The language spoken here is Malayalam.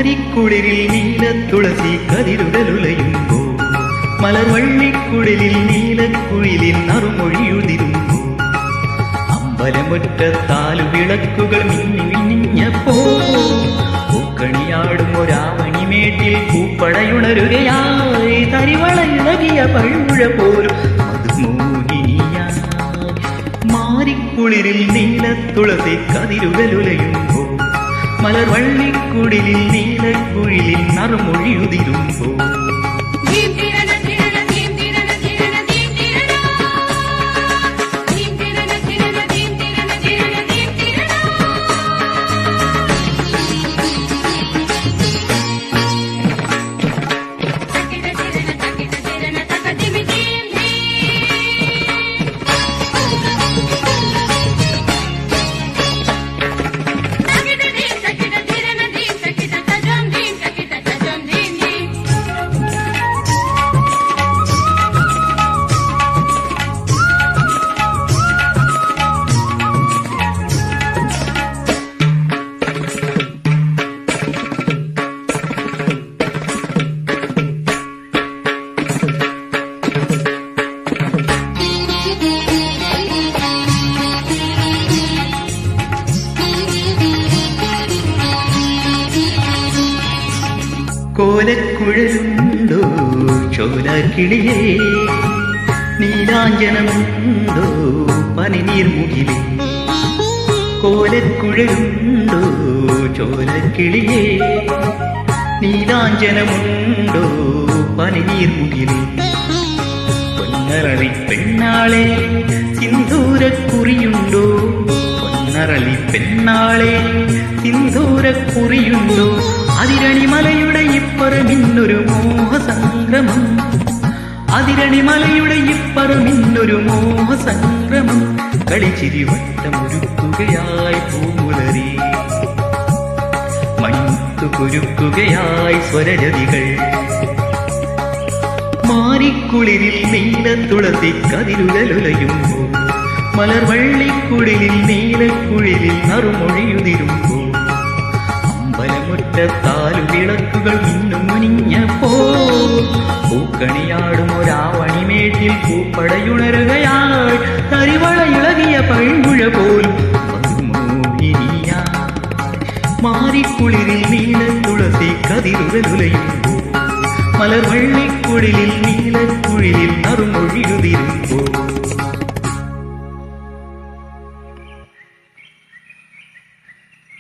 മാരിക്കുളിരിൽ നീലത്തുളസി കതിരുടലുലയുമ്പോ മലർവള്ളിക്കുടലിൽ നീലക്കുയിലിൻ നറുമൊഴിയുതിരുമ്പോ അമ്പലമുറ്റത്താലു വിളക്കുകൾ മിന്നി മിന്നിഞ്ഞപ്പോ പൂക്കണിയാടും ഒരാവണിമേട്ടിൽ പൂപ്പടയുണരുകയായി തരിവളയിളകിയ പഴുഴ പോലും മധുമോഹിനിയായി മാരിക്കുളിരിൽ നീലത്തുളസി കതിരുടലുലയുമ്പോ മലർവള്ളിക്കുടലിൽ നീലക്കുയിലിൻ നറുമൊഴിയുതിരുമ്പോ കോലക്കുഴലുണ്ടോ ചോലക്കിളിയേ നീലാഞ്ജനമുണ്ടോ പനിനീർമുകിലേ കോലക്കുഴലുണ്ടോ ചോലക്കിളിയേ നീലാഞ്ജനമുണ്ടോ പനിനീർമുകിലേ പൊന്നരളി പെണ്ണാളെ സിന്ദൂരക്കുറിയുണ്ടോ പൊന്നരളി പെണ്ണാളെ സിന്ദൂരക്കുറിയുണ്ടോ അതിരണിമലയുടെ ഇപ്പറമിന്നൊരു മോഹസംഗ്രമം അതിരണിമലയുടെ ഇപ്പറമിന്നൊരു മോഹസംഗ്രമം കളിച്ചിരി വട്ടമൊരുക്കുകയായി പൂമുലരി മണിമുത്തു കുരുക്കുകയായി സ്വരജതികൾ മാരിക്കുളിരിൽ നീലത്തുളസി കതിരുടലുലയുമ്പോ മലർവള്ളിക്കുടലിൽ നീലക്കുഴിലിൽ നറുമൊഴിയുതിരുമ്പോ അമ്പലമുറ്റത്താലു വിളക്കുകൾ മിന്നും മുനിഞ്ഞപ്പോ പൂക്കണിയാടും ഒരാവണിമേട്ടിൽ പൂപ്പടയുണരുകയായി തരിവളയിളകിയ പഴുമുഴ പോലും മധുമോഹിനിയായി മാരിക്കുളിരിൽ നീലത്തുളസി കതിരുടലുലയുമ്പോ മലർവള്ളിക്കുടലിൽ നീലക്കുഴിലിൽ നറുമൊഴിയുതിരുമ്പോ